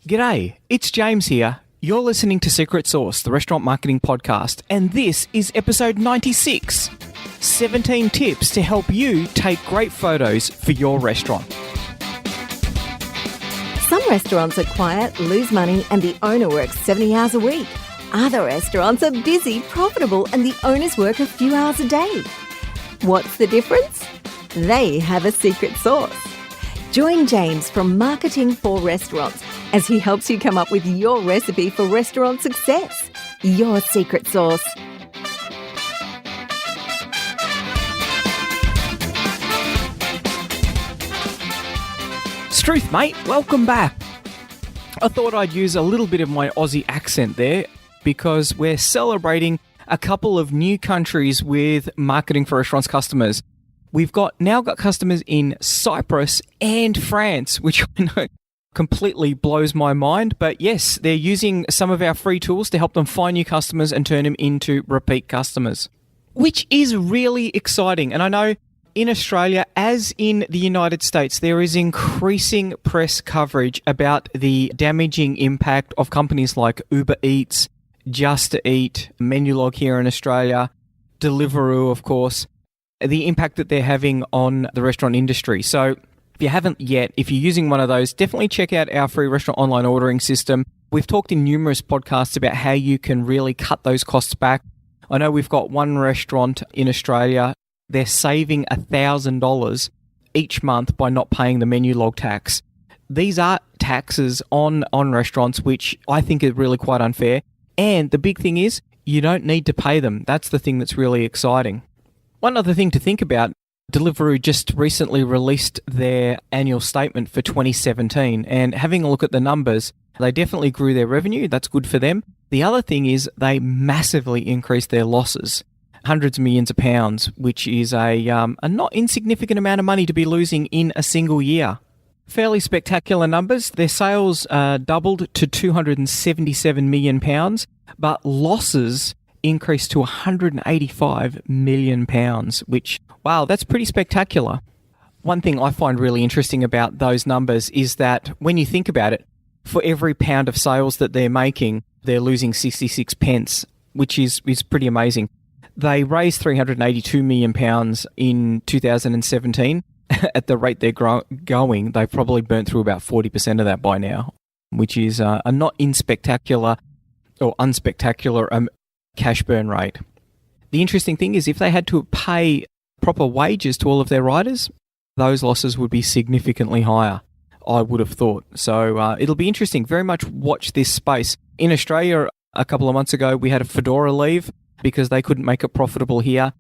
G'day, it's James here. You're listening to Secret Sauce, the restaurant marketing podcast, and this is episode 96. 17 tips to help you take great photos for your restaurant. Some restaurants are quiet, lose money, and the owner works 70 hours a week. Other restaurants are busy, profitable, and the owners work a few hours a day. What's the difference? They have a secret sauce. Join James from Marketing for Restaurants as he helps you come up with your recipe for restaurant success. Your secret sauce. Struth, mate, welcome back. I thought I'd use a little bit of my Aussie accent there because we're celebrating a couple of new countries with Marketing for Restaurants customers. We've now got customers in Cyprus and France, which I know completely blows my mind. But yes, they're using some of our free tools to help them find new customers and turn them into repeat customers, which is really exciting. And I know in Australia, as in the United States, there is increasing press coverage about the damaging impact of companies like Uber Eats, Just Eat, Menulog here in Australia, Deliveroo, of course, the impact that they're having on the restaurant industry. So if you haven't yet, if you're using one of those, definitely check out our free restaurant online ordering system. We've talked in numerous podcasts about how you can really cut those costs back. I know we've got one restaurant in Australia. They're saving $1,000 each month by not paying the Menulog tax. These are taxes on restaurants, which I think are really quite unfair. And the big thing is, you don't need to pay them. That's the thing that's really exciting. One other thing to think about, Deliveroo just recently released their annual statement for 2017, and having a look at the numbers, they definitely grew their revenue. That's good for them. The other thing is they massively increased their losses. Hundreds of millions of pounds, which is a not insignificant amount of money to be losing in a single year. Fairly spectacular numbers. Their sales doubled to £277 million, but losses increased to £185 million, which, wow, that's pretty spectacular. One thing I find really interesting about those numbers is that when you think about it, for every pound of sales that they're making, they're losing 66 pence, which is pretty amazing. They raised £382 million in 2017. At the rate they're going, they've probably burnt through about 40% of that by now, which is a not unspectacular cash burn rate. The interesting thing is if they had to pay proper wages to all of their riders, those losses would be significantly higher, I would have thought. So it'll be interesting. Very much watch this space. In Australia, a couple of months ago, we had a Fedora leave because they couldn't make it profitable here.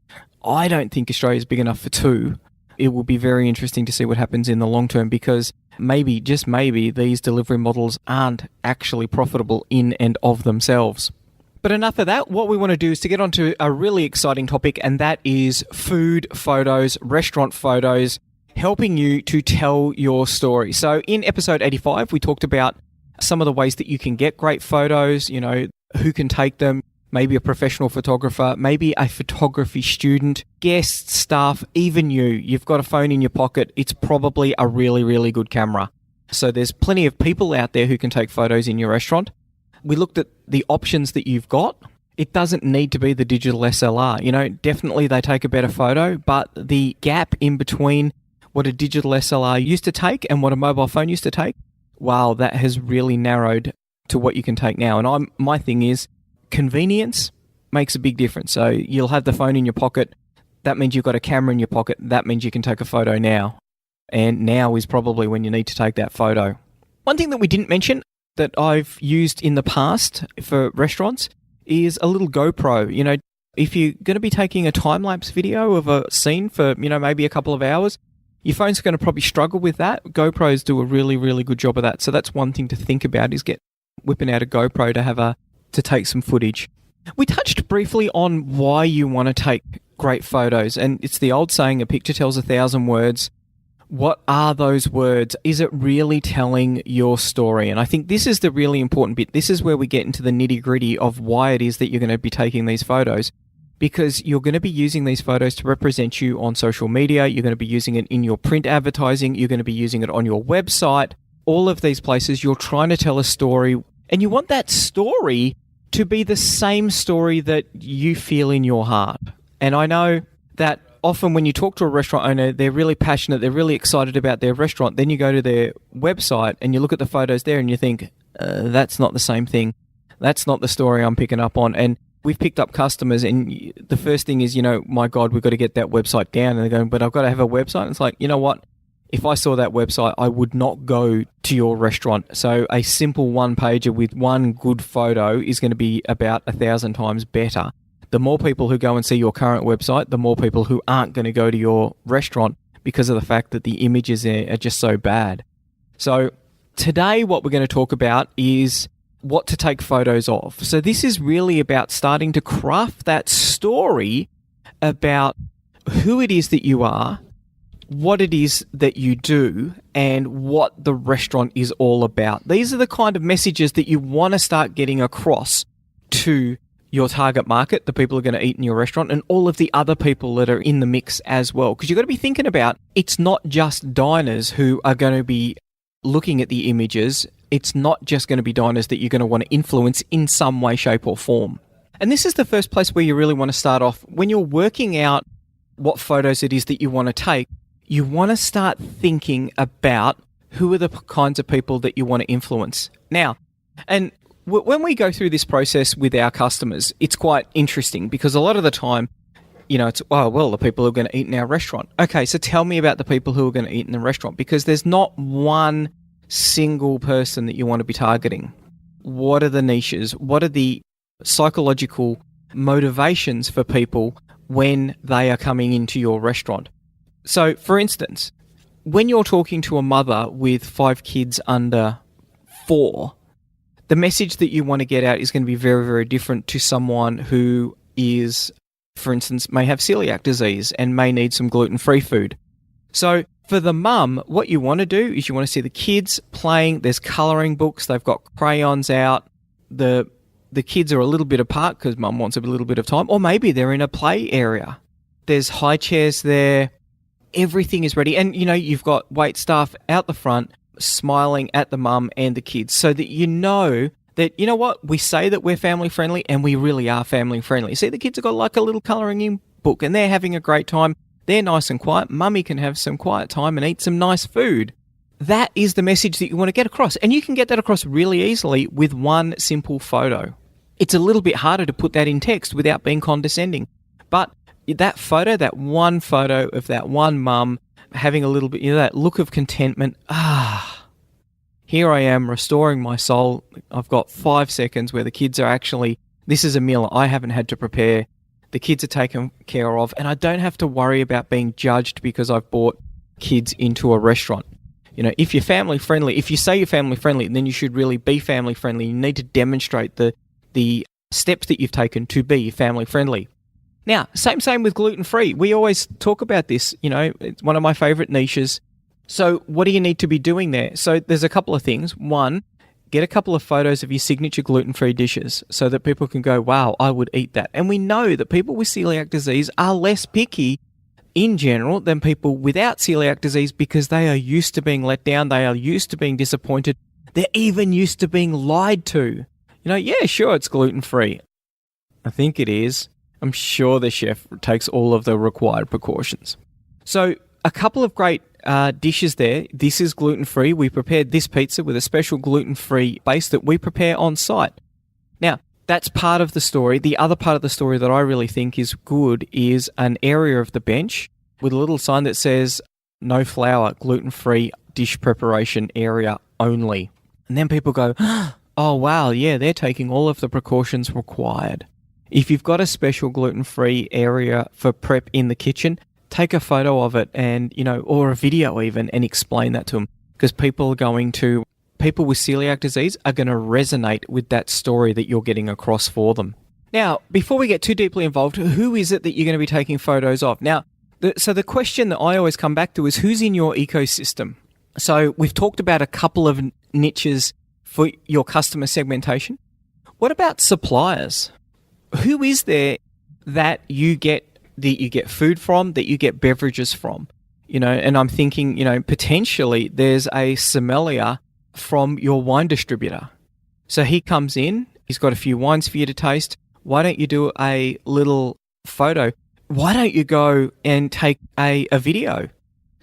I don't think Australia is big enough for two. It will be very interesting to see what happens in the long term because maybe, just maybe, these delivery models aren't actually profitable in and of themselves. But enough of that. What we want to do is to get onto a really exciting topic, and that is food photos, restaurant photos, helping you to tell your story. So in episode 85, we talked about some of the ways that you can get great photos, who can take them, maybe a professional photographer, maybe a photography student, guests, staff, even you. You've got a phone in your pocket. It's probably a really, really good camera. So there's plenty of people out there who can take photos in your restaurant. We looked at the options that you've got. It doesn't need to be the digital SLR. Definitely they take a better photo, but the gap in between what a digital SLR used to take and what a mobile phone used to take, wow, that has really narrowed to what you can take now. And my thing is, convenience makes a big difference. So you'll have the phone in your pocket. That means you've got a camera in your pocket. That means you can take a photo now. And now is probably when you need to take that photo. One thing that we didn't mention that I've used in the past for restaurants is a little GoPro. If you're going to be taking a time-lapse video of a scene for, maybe a couple of hours, your phone's going to probably struggle with that. GoPros do a really, really good job of that. So that's one thing to think about is whipping out a GoPro to take some footage. We touched briefly on why you want to take great photos, and it's the old saying, a picture tells 1,000 words. What are those words? Is it really telling your story? And I think this is the really important bit. This is where we get into the nitty-gritty of why it is that you're going to be taking these photos, because you're going to be using these photos to represent you on social media. You're going to be using it in your print advertising. You're going to be using it on your website. all of these places, you're trying to tell a story, and you want that story to be the same story that you feel in your heart. And I know that often when you talk to a restaurant owner, they're really passionate, they're really excited about their restaurant. Then you go to their website and you look at the photos there and you think, that's not the same thing. That's not the story I'm picking up on. And we've picked up customers, and the first thing is, my God, we've got to get that website down. And they're going, but I've got to have a website. And it's like, you know what? If I saw that website, I would not go to your restaurant. So a simple one-pager with one good photo is going to be about 1,000 times better. The more people who go and see your current website, the more people who aren't going to go to your restaurant because of the fact that the images there are just so bad. So today what we're going to talk about is what to take photos of. So this is really about starting to craft that story about who it is that you are, what it is that you do, and what the restaurant is all about. These are the kind of messages that you want to start getting across to your target market, the people who are going to eat in your restaurant, and all of the other people that are in the mix as well. Because you've got to be thinking about, it's not just diners who are going to be looking at the images. It's not just going to be diners that you're going to want to influence in some way, shape, or form. And this is the first place where you really want to start off. When you're working out what photos it is that you want to take, you want to start thinking about who are the kinds of people that you want to influence. Now, and when we go through this process with our customers, it's quite interesting because a lot of the time, it's, the people who are going to eat in our restaurant. Okay, so tell me about the people who are going to eat in the restaurant, because there's not one single person that you want to be targeting. What are the niches? What are the psychological motivations for people when they are coming into your restaurant? So, for instance, when you're talking to a mother with 5 kids under 4, the message that you want to get out is going to be very, very different to someone who is, for instance, may have celiac disease and may need some gluten-free food. So for the mum, what you want to do is you want to see the kids playing. There's colouring books. They've got crayons out. The kids are a little bit apart because mum wants a little bit of time. Or maybe they're in a play area. There's high chairs there. Everything is ready. And, you've got wait staff out the front smiling at the mum and the kids so that you know that, we say that we're family friendly and we really are family friendly. See, the kids have got like a little colouring in book and they're having a great time. They're nice and quiet. Mummy can have some quiet time and eat some nice food. That is the message that you want to get across. And you can get that across really easily with one simple photo. It's a little bit harder to put that in text without being condescending. But that photo, that one photo of that one mum having a little bit, that look of contentment. Here I am restoring my soul. I've got 5 seconds where the kids are actually, this is a meal I haven't had to prepare. The kids are taken care of, and I don't have to worry about being judged because I've brought kids into a restaurant. If you're family friendly, if you say you're family friendly, then you should really be family friendly. You need to demonstrate the steps that you've taken to be family friendly. Now, same with gluten-free. We always talk about this, it's one of my favorite niches. So what do you need to be doing there? So there's a couple of things. One, get a couple of photos of your signature gluten-free dishes so that people can go, wow, I would eat that. And we know that people with celiac disease are less picky in general than people without celiac disease because they are used to being let down. They are used to being disappointed. They're even used to being lied to. Yeah, sure, it's gluten-free. I think it is. I'm sure the chef takes all of the required precautions. So a couple of great dishes there. This is gluten-free. We prepared this pizza with a special gluten-free base that we prepare on site. Now, that's part of the story. The other part of the story that I really think is good is an area of the bench with a little sign that says, no flour, gluten-free dish preparation area only. And then people go, oh, wow, yeah, they're taking all of the precautions required. If you've got a special gluten-free area for prep in the kitchen, take a photo of it and, or a video even, and explain that to them. Because people with celiac disease are going to resonate with that story that you're getting across for them. Now, before we get too deeply involved, who is it that you're going to be taking photos of? Now, so the question that I always come back to is who's in your ecosystem? So we've talked about a couple of niches for your customer segmentation. What about suppliers? Who is there that you get food from, that you get beverages from? And I'm thinking, potentially there's a sommelier from your wine distributor. So he comes in, he's got a few wines for you to taste. Why don't you do a little photo? Why don't you go and take a video?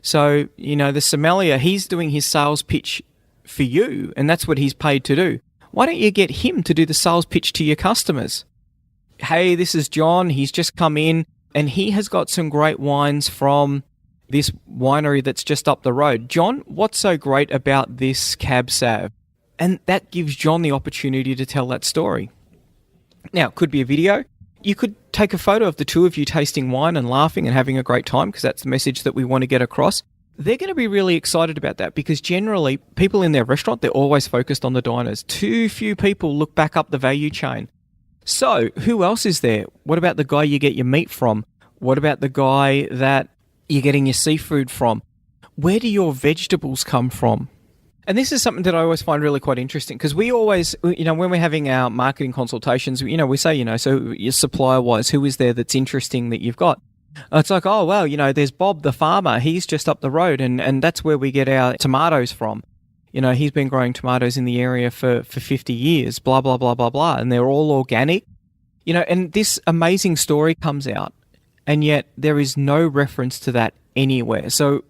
So, the sommelier, he's doing his sales pitch for you, and that's what he's paid to do. Why don't you get him to do the sales pitch to your customers? Hey, this is John. He's just come in, and he has got some great wines from this winery that's just up the road. John, what's so great about this Cab Sav? And that gives John the opportunity to tell that story. Now, it could be a video. You could take a photo of the two of you tasting wine and laughing and having a great time, because that's the message that we want to get across. They're going to be really excited about that, because generally people in their restaurant, they're always focused on the diners. Too few people look back up the value chain. So who else is there? What about the guy you get your meat from? What about the guy that you're getting your seafood from? Where do your vegetables come from? And this is something that I always find really quite interesting, because we always, when we're having our marketing consultations, we say, so your supplier-wise, who is there that's interesting that you've got? It's like, oh, well, there's Bob the farmer. He's just up the road, and that's where we get our tomatoes from. He's been growing tomatoes in the area for 50 years, blah, blah, blah, blah, blah, and they're all organic. And this amazing story comes out, and yet there is no reference to that anywhere. So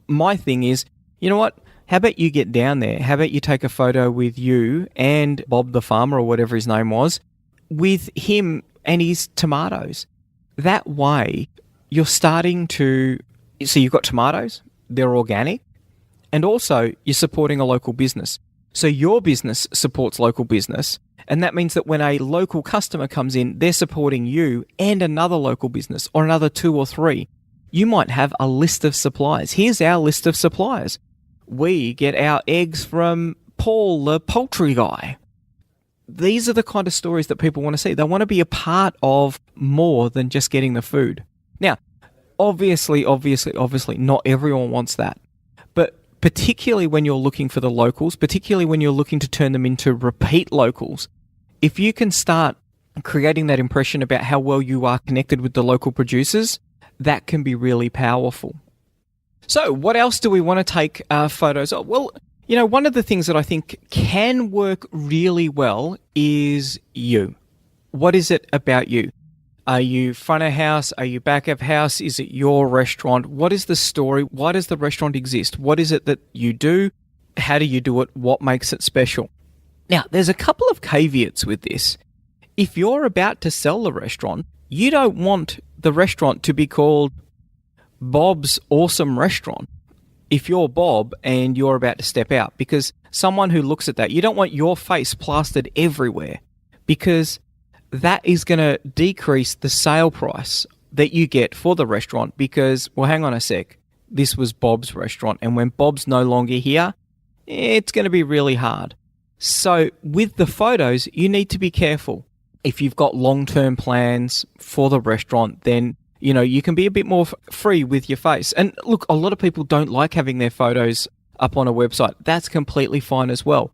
my thing is, you know what? How about you get down there? How about you take a photo with you and Bob the farmer, or whatever his name was, with him and his tomatoes? That way, you're starting to... So you've got tomatoes, they're organic, and also you're supporting a local business. So your business supports local business, and that means that when a local customer comes in, they're supporting you and another local business, or another 2 or 3. You might have a list of suppliers. Here's our list of suppliers. We get our eggs from Paul, the poultry guy. These are the kind of stories that people want to see. They want to be a part of more than just getting the food. Now, obviously, not everyone wants that. But particularly when you're looking for the locals, particularly when you're looking to turn them into repeat locals, if you can start creating that impression about how well you are connected with the local producers, that can be really powerful. So what else do we want to take photos of? Well, one of the things that I think can work really well is you. What is it about you? Are you front of house? Are you back of house? Is it your restaurant? What is the story? Why does the restaurant exist? What is it that you do? How do you do it? What makes it special? Now, there's a couple of caveats with this. If you're about to sell the restaurant, you don't want the restaurant to be called Bob's Awesome Restaurant if you're Bob and you're about to step out, because someone who looks at that, you don't want your face plastered everywhere, because that is going to decrease the sale price that you get for the restaurant, because, well, hang on a sec, this was Bob's restaurant, and when Bob's no longer here, it's going to be really hard. So with the photos, you need to be careful. If you've got long-term plans for the restaurant, then you can be a bit more free with your face. And look, a lot of people don't like having their photos up on a website. That's completely fine as well.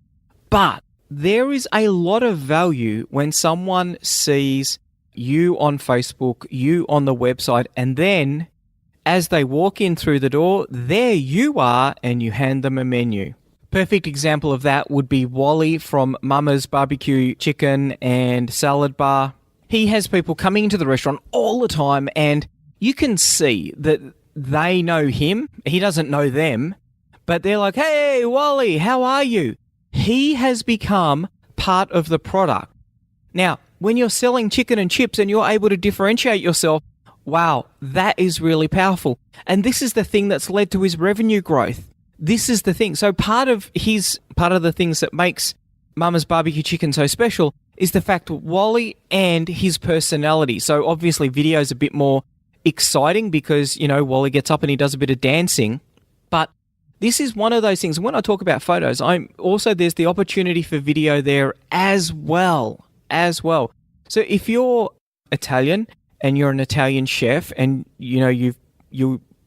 But there is a lot of value when someone sees you on Facebook, you on the website, and then as they walk in through the door, there you are, and you hand them a menu. Perfect example of that would be Wally from Mama's Barbecue Chicken and Salad Bar. He has people coming into the restaurant all the time, and you can see that they know him. He doesn't know them, but they're like, hey, Wally, how are you? He has become part of the product. Now, when you're selling chicken and chips and you're able to differentiate yourself, wow, that is really powerful. And this is the thing that's led to his revenue growth. This is the thing. So part of the things that makes Mama's Barbecue Chicken so special is the fact that Wally and his personality. So obviously video's a bit more exciting because, Wally gets up and he does a bit of dancing. But this is one of those things. When I talk about photos, there's the opportunity for video there as well. So if you're Italian and you're an Italian chef and, you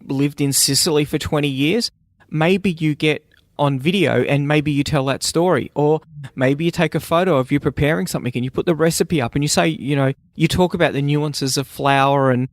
lived in Sicily for 20 years, maybe you get on video and maybe you tell that story, or maybe you take a photo of you preparing something and you put the recipe up and you say, you talk about the nuances of flour and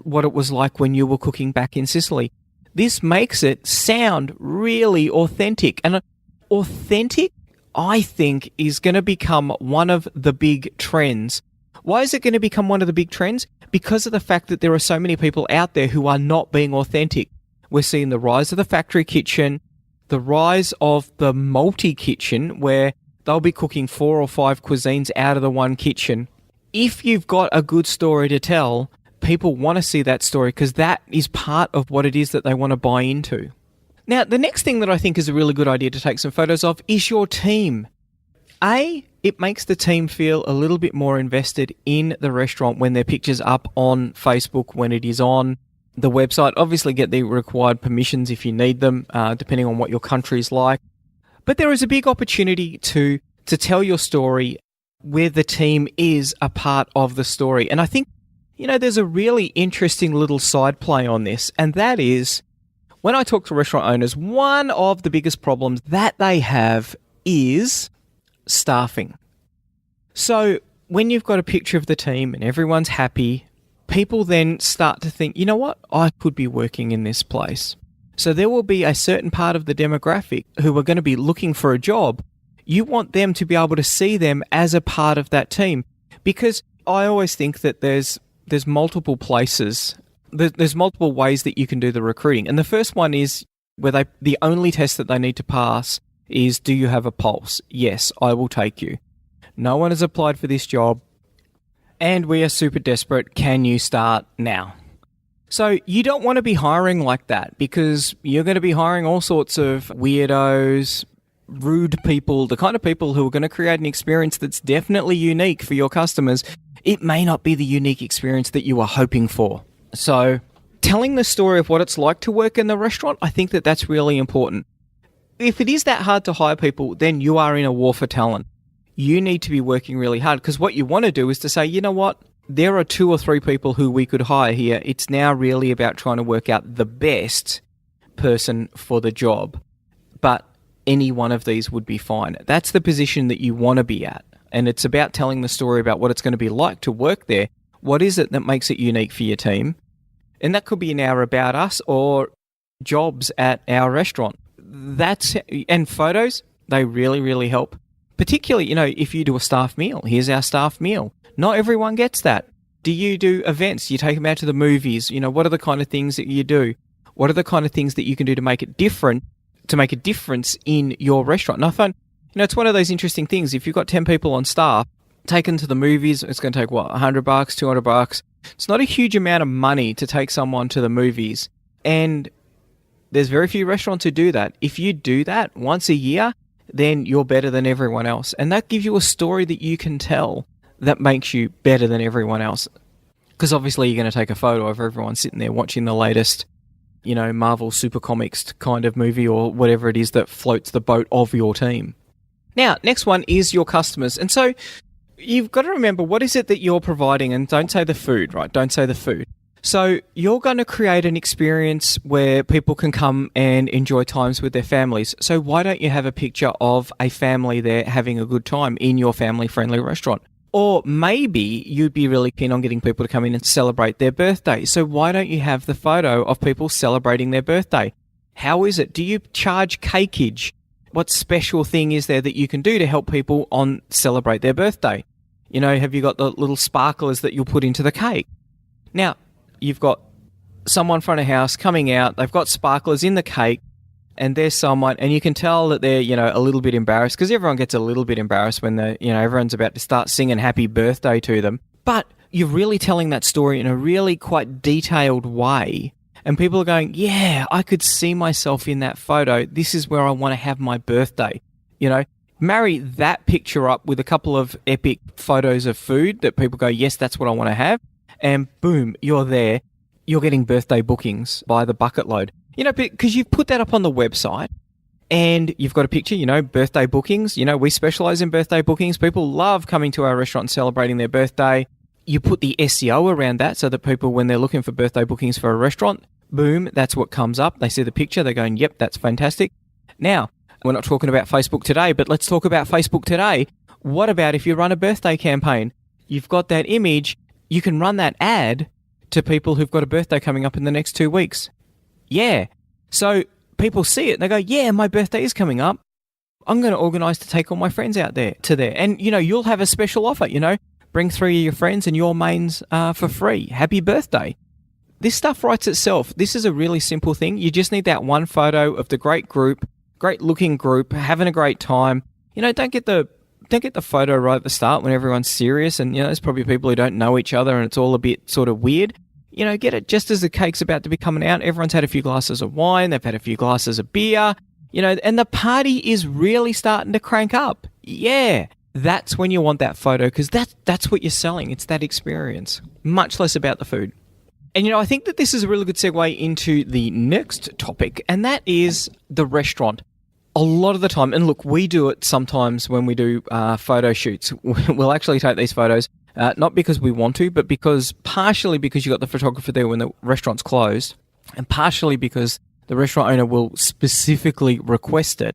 what it was like when you were cooking back in Sicily. This makes it sound really authentic. And Authentic, I think, is going to become one of the big trends. Why is it going to become one of the big trends? Because of the fact that there are so many people out there who are not being authentic. We're seeing the rise of the factory kitchen, the rise of the multi-kitchen, where they'll be cooking 4 or 5 cuisines out of the one kitchen. If you've got a good story to tell, people want to see that story because that is part of what it is that they want to buy into. Now, the next thing that I think is a really good idea to take some photos of is your team. It makes the team feel a little bit more invested in the restaurant when their picture's up on Facebook, when it is on the website. Obviously, get the required permissions if you need them, depending on what your country's like. But there is a big opportunity to tell your story where the team is a part of the story. And I think, there's a really interesting little side play on this, and that is, when I talk to restaurant owners, one of the biggest problems that they have is staffing. So when you've got a picture of the team and everyone's happy, people then start to think, you know what, I could be working in this place. So there will be a certain part of the demographic who are going to be looking for a job. You want them to be able to see them as a part of that team, because I always think that there's multiple places, there's multiple ways that you can do the recruiting. And the first one is where the only test that they need to pass is, do you have a pulse? Yes, I will take you. No one has applied for this job and we are super desperate. Can you start now? So you don't want to be hiring like that, because you're going to be hiring all sorts of weirdos, rude people, the kind of people who are going to create an experience that's definitely unique for your customers. It may not be the unique experience that you are hoping for. So telling the story of what it's like to work in the restaurant, I think that that's really important. If it is that hard to hire people, then you are in a war for talent. You need to be working really hard, because what you want to do is to say, you know what, there are 2 or 3 people who we could hire here. It's now really about trying to work out the best person for the job. But any one of these would be fine. That's the position that you want to be at. And it's about telling the story about what it's going to be like to work there. What is it that makes it unique for your team? And that could be an hour about us or jobs at our restaurant. And photos, they really, really help. Particularly, if you do a staff meal, here's our staff meal. Not everyone gets that. Do you do events? Do you take them out to the movies? What are the kind of things that you do? What are the kind of things that you can do to make it different, to make a difference in your restaurant? And I find, it's one of those interesting things. If you've got 10 people on staff, taken to the movies, it's going to take, $100, $200? It's not a huge amount of money to take someone to the movies. And there's very few restaurants who do that. If you do that once a year, then you're better than everyone else. And that gives you a story that you can tell that makes you better than everyone else. Because obviously you're going to take a photo of everyone sitting there watching the latest, Marvel Super Comics kind of movie or whatever it is that floats the boat of your team. Now, next one is your customers. And so you've got to remember, what is it that you're providing? And don't say the food, right? Don't say the food. So you're going to create an experience where people can come and enjoy times with their families. So why don't you have a picture of a family there having a good time in your family-friendly restaurant? Or maybe you'd be really keen on getting people to come in and celebrate their birthday. So why don't you have the photo of people celebrating their birthday? How is it? Do you charge cakeage? What special thing is there that you can do to help people celebrate their birthday? Have you got the little sparklers that you'll put into the cake? Now, you've got someone front of house coming out, they've got sparklers in the cake, and there's someone, and you can tell that they're, a little bit embarrassed, because everyone gets a little bit embarrassed when everyone's about to start singing happy birthday to them. But you're really telling that story in a really quite detailed way, and people are going, yeah, I could see myself in that photo. This is where I want to have my birthday. Marry that picture up with a couple of epic photos of food that people go, yes, that's what I want to have. And boom, you're there. You're getting birthday bookings by the bucket load. Because you've put that up on the website and you've got a picture, birthday bookings. We specialize in birthday bookings. People love coming to our restaurant and celebrating their birthday. You put the SEO around that so that people, when they're looking for birthday bookings for a restaurant, boom, that's what comes up. They see the picture. They're going, yep, that's fantastic. Now, we're not talking about Facebook today, but let's talk about Facebook today. What about if you run a birthday campaign? You've got that image. You can run that ad to people who've got a birthday coming up in the next 2 weeks. Yeah. So people see it and they go, yeah, my birthday is coming up. I'm going to organise to take all my friends out there to there. And, you'll have a special offer, bring 3 of your friends and your mains for free. Happy birthday. This stuff writes itself. This is a really simple thing. You just need that one photo of the great group, great looking group, having a great time. Don't get the photo right at the start when everyone's serious and, there's probably people who don't know each other and it's all a bit sort of weird. Get it just as the cake's about to be coming out. Everyone's had a few glasses of wine. They've had a few glasses of beer, and the party is really starting to crank up. Yeah, that's when you want that photo because that's what you're selling. It's that experience, much less about the food. And, I think that this is a really good segue into the next topic, and that is the restaurant. A lot of the time, and look, we do it sometimes when we do photo shoots. We'll actually take these photos, not because we want to, but partially because you got the photographer there when the restaurant's closed, and partially because the restaurant owner will specifically request it.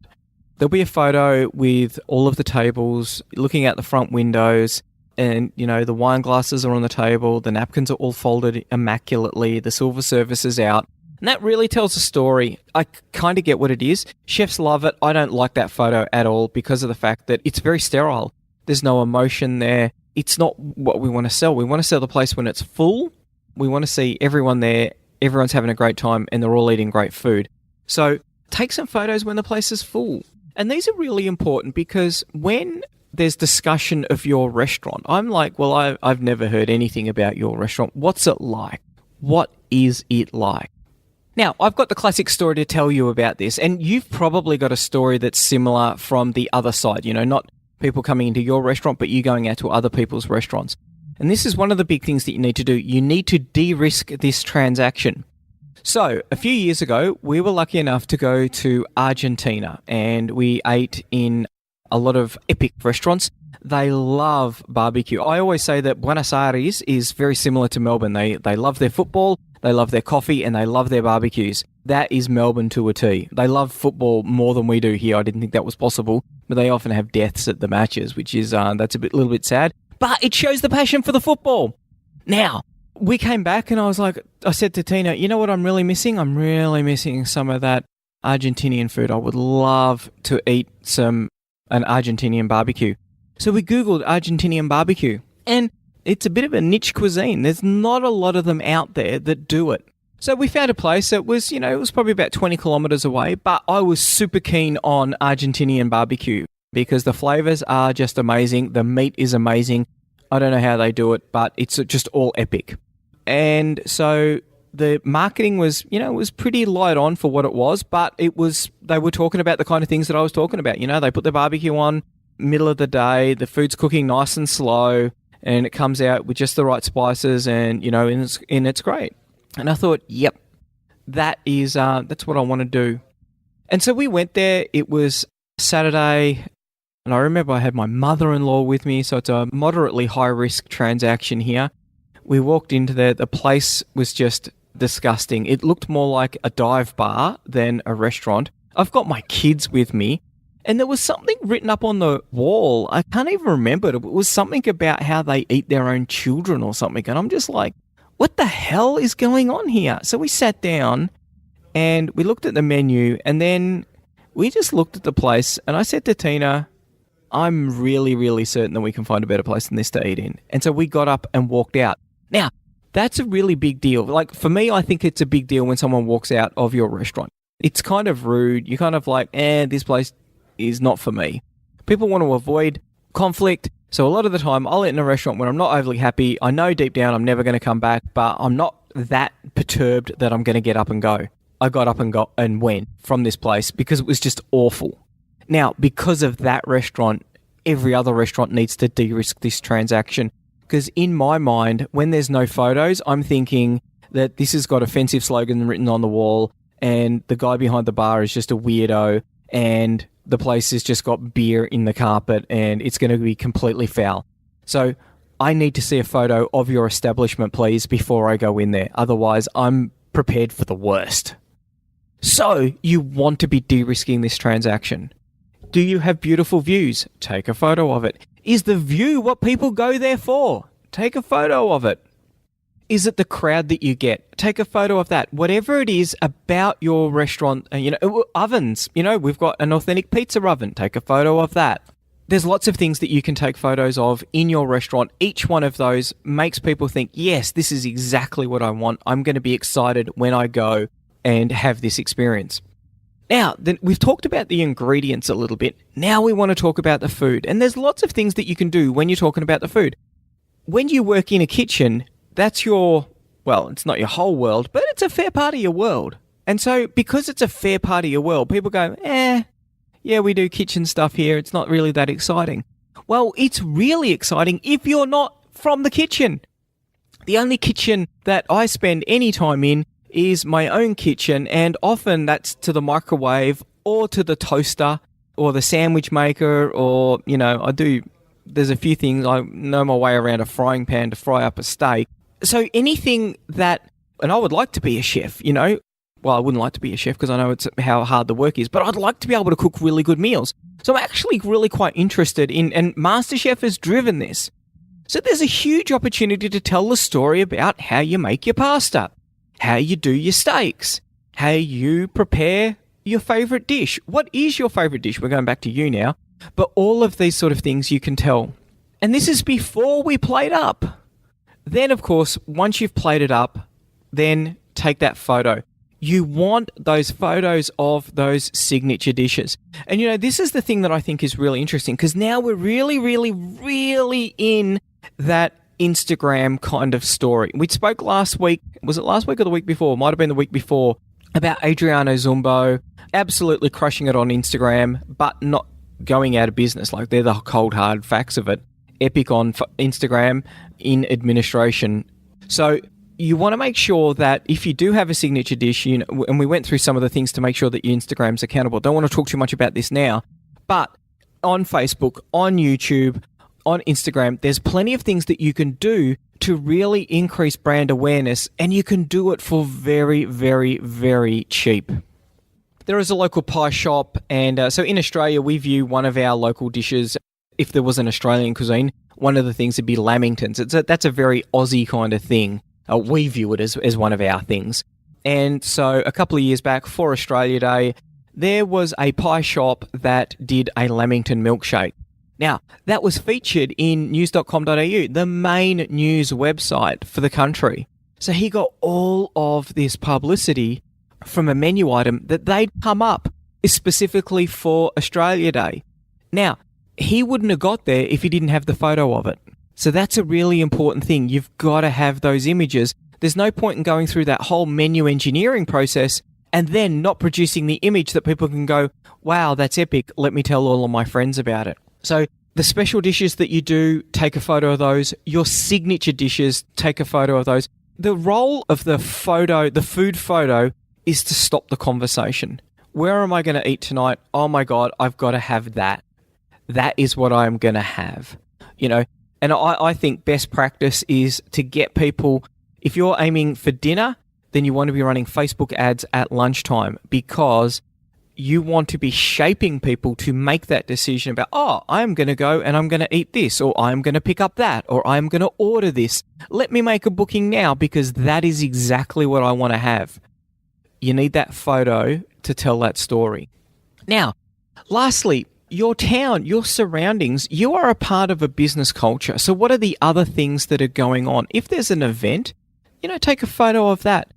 There'll be a photo with all of the tables, looking out the front windows, and, the wine glasses are on the table, the napkins are all folded immaculately, the silver service is out. And that really tells a story. I kind of get what it is. Chefs love it. I don't like that photo at all because of the fact that it's very sterile. There's no emotion there. It's not what we want to sell. We want to sell the place when it's full. We want to see everyone there, everyone's having a great time, and they're all eating great food. So take some photos when the place is full. And these are really important because when there's discussion of your restaurant, I'm like, well, I've never heard anything about your restaurant. What's it like? What is it like? Now, I've got the classic story to tell you about this, and you've probably got a story that's similar from the other side, not people coming into your restaurant, but you going out to other people's restaurants. And this is one of the big things that you need to do. You need to de-risk this transaction. So, a few years ago, we were lucky enough to go to Argentina, and we ate in a lot of epic restaurants. They love barbecue. I always say that Buenos Aires is very similar to Melbourne. They love their football, they love their coffee, and they love their barbecues. That is Melbourne to a T. They love football more than we do here. I didn't think that was possible, but they often have deaths at the matches, which is that's little bit sad. But it shows the passion for the football. Now, we came back and I said to Tina, you know what I'm really missing? I'm really missing some of that Argentinian food. I would love to eat an Argentinian barbecue. So we Googled Argentinian barbecue, and it's a bit of a niche cuisine. There's not a lot of them out there that do it. So we found a place that was, it was probably about 20 kilometers away, but I was super keen on Argentinian barbecue because the flavors are just amazing. The meat is amazing. I don't know how they do it, but it's just all epic. And so the marketing was, it was pretty light on for what it was, but they were talking about the kind of things that I was talking about. They put the barbecue on middle of the day, the food's cooking nice and slow, and it comes out with just the right spices, and it's great. And I thought, yep, that's what I want to do. And so we went there. It was Saturday, and I remember I had my mother-in-law with me, so it's a moderately high-risk transaction here. We walked into there. The place was just disgusting. It looked more like a dive bar than a restaurant. I've got my kids with me, and there was something written up on the wall. I can't even remember it. It was something about how they eat their own children or something. And I'm just like, what the hell is going on here? So we sat down and we looked at the menu, and then we just looked at the place, and I said to Tina, I'm really, really certain that we can find a better place than this to eat in. And so we got up and walked out. Now, that's a really big deal. Like, for me, I think it's a big deal when someone walks out of your restaurant. It's kind of rude. You're kind of like, this place is not for me. People want to avoid conflict. So a lot of the time, I'll eat in a restaurant when I'm not overly happy. I know deep down I'm never going to come back, but I'm not that perturbed that I'm going to get up and go. I got up and went from this place because it was just awful. Now, because of that restaurant, every other restaurant needs to de-risk this transaction. Because in my mind, when there's no photos, I'm thinking that this has got offensive slogan written on the wall, and the guy behind the bar is just a weirdo, and the place has just got beer in the carpet, and it's going to be completely foul. So I need to see a photo of your establishment, please, before I go in there. Otherwise, I'm prepared for the worst. So you want to be de-risking this transaction. Do you have beautiful views? Take a photo of it. Is the view what people go there for? Take a photo of it. Is it the crowd that you get? Take a photo of that. Whatever it is about your restaurant, ovens, we've got an authentic pizza oven. Take a photo of that. There's lots of things that you can take photos of in your restaurant. Each one of those makes people think, yes, this is exactly what I want. I'm going to be excited when I go and have this experience. Now, then we've talked about the ingredients a little bit. Now we want to talk about the food. And there's lots of things that you can do when you're talking about the food. When you work in a kitchen, that's it's not your whole world, but it's a fair part of your world. And so because it's a fair part of your world, people go, yeah, we do kitchen stuff here. It's not really that exciting. Well, it's really exciting if you're not from the kitchen. The only kitchen that I spend any time in is my own kitchen, and often that's to the microwave or to the toaster or the sandwich maker, or, there's a few things. I know my way around a frying pan to fry up a steak. So anything that, and I would like to be a chef, well, I wouldn't like to be a chef because I know it's how hard the work is, but I'd like to be able to cook really good meals. So I'm actually really quite interested in, and MasterChef has driven this. So there's a huge opportunity to tell the story about how you make your pasta, how you do your steaks, how you prepare your favorite dish. What is your favorite dish? We're going back to you now. But all of these sort of things you can tell. And this is before we plate up. Then, of course, once you've plated up, then take that photo. You want those photos of those signature dishes. And, this is the thing that I think is really interesting, because now we're really, really, really in that Instagram kind of story. We spoke last week, was it last week or the week before? It might have been the week before, about Adriano Zumbo absolutely crushing it on Instagram, but not going out of business. Like, they're the cold, hard facts of it. Epic on Instagram, in administration. So you want to make sure that if you do have a signature dish, and we went through some of the things to make sure that your Instagram's accountable. Don't want to talk too much about this now, but on Facebook, on YouTube, on Instagram, there's plenty of things that you can do to really increase brand awareness, and you can do it for very, very, very cheap. There is a local pie shop, and so in Australia, we view one of our local dishes, if there was an Australian cuisine, one of the things would be lamingtons. That's a very Aussie kind of thing. We view it as one of our things. And so a couple of years back, for Australia Day, there was a pie shop that did a lamington milkshake. Now, that was featured in news.com.au, the main news website for the country. So he got all of this publicity from a menu item that they'd come up specifically for Australia Day. Now, he wouldn't have got there if he didn't have the photo of it. So that's a really important thing. You've got to have those images. There's no point in going through that whole menu engineering process and then not producing the image that people can go, wow, that's epic. Let me tell all of my friends about it. So the special dishes that you do, take a photo of those. Your signature dishes, take a photo of those. The role of the photo, the food photo, is to stop the conversation. Where am I going to eat tonight? Oh my God, I've got to have that. That is what I'm going to have. And I think best practice is to get people, if you're aiming for dinner, then you want to be running Facebook ads at lunchtime, because you want to be shaping people to make that decision about, I'm going to go and I'm going to eat this, or I'm going to pick up that, or I'm going to order this. Let me make a booking now, because that is exactly what I want to have. You need that photo to tell that story. Now, lastly, your town, your surroundings, you are a part of a business culture. So what are the other things that are going on? If there's an event, take a photo of that.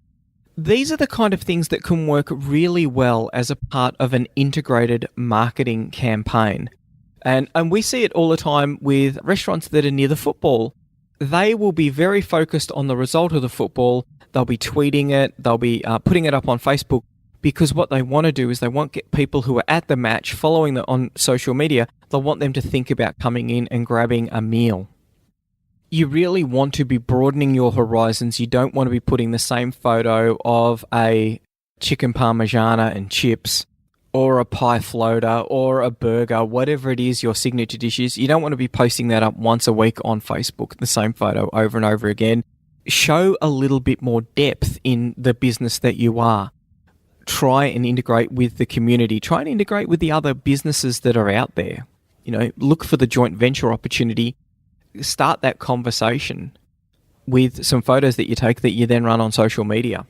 These are the kind of things that can work really well as a part of an integrated marketing campaign. And we see it all the time with restaurants that are near the football. They will be very focused on the result of the football. They'll be tweeting it. They'll be putting it up on Facebook, because what they want to do is they want get people who are at the match, following them on social media, they'll want them to think about coming in and grabbing a meal. You really want to be broadening your horizons. You don't want to be putting the same photo of a chicken parmigiana and chips, or a pie floater, or a burger, whatever it is your signature dish is. You don't want to be posting that up once a week on Facebook, the same photo over and over again. Show a little bit more depth in the business that you are. Try and integrate with the community. Try and integrate with the other businesses that are out there. Look for the joint venture opportunity. Start that conversation. with some photos that you take that you then run on social media.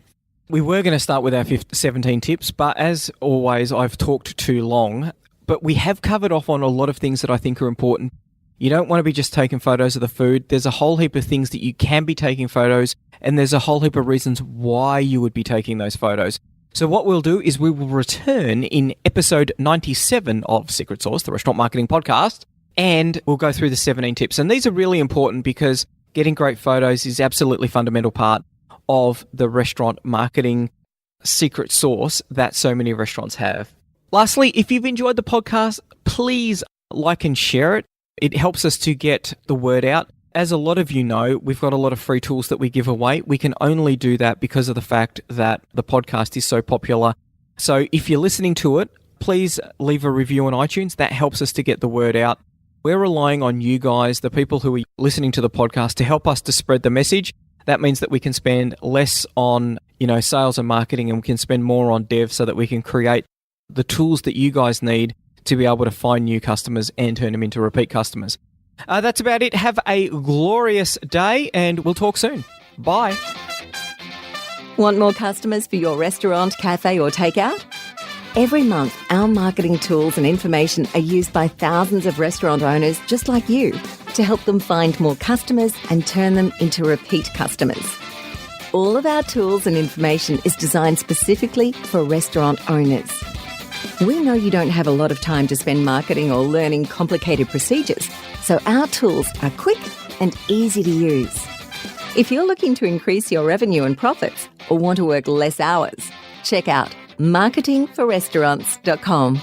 We were going to start with our 17 tips, but as always, I've talked too long. But we have covered off on a lot of things that I think are important. You don't want to be just taking photos of the food. There's a whole heap of things that you can be taking photos, and there's a whole heap of reasons why you would be taking those photos. So what we'll do is we will return in episode 97 of Secret Sauce, the Restaurant Marketing Podcast, and we'll go through the 17 tips. And these are really important because getting great photos is absolutely fundamental part of the restaurant marketing secret sauce that so many restaurants have. Lastly, if you've enjoyed the podcast, please like and share it. It helps us to get the word out. As a lot of you know, we've got a lot of free tools that we give away. We can only do that because of the fact that the podcast is so popular. So if you're listening to it, please leave a review on iTunes. That helps us to get the word out. We're relying on you guys, the people who are listening to the podcast, to help us to spread the message. That means that we can spend less on, sales and marketing, and we can spend more on dev so that we can create the tools that you guys need to be able to find new customers and turn them into repeat customers. That's about it. Have a glorious day, and we'll talk soon. Bye. Want more customers for your restaurant, cafe or takeout? Every month, our marketing tools and information are used by thousands of restaurant owners just like you to help them find more customers and turn them into repeat customers. All of our tools and information is designed specifically for restaurant owners. We know you don't have a lot of time to spend marketing or learning complicated procedures, so our tools are quick and easy to use. If you're looking to increase your revenue and profits or want to work less hours, check out marketingforrestaurants.com.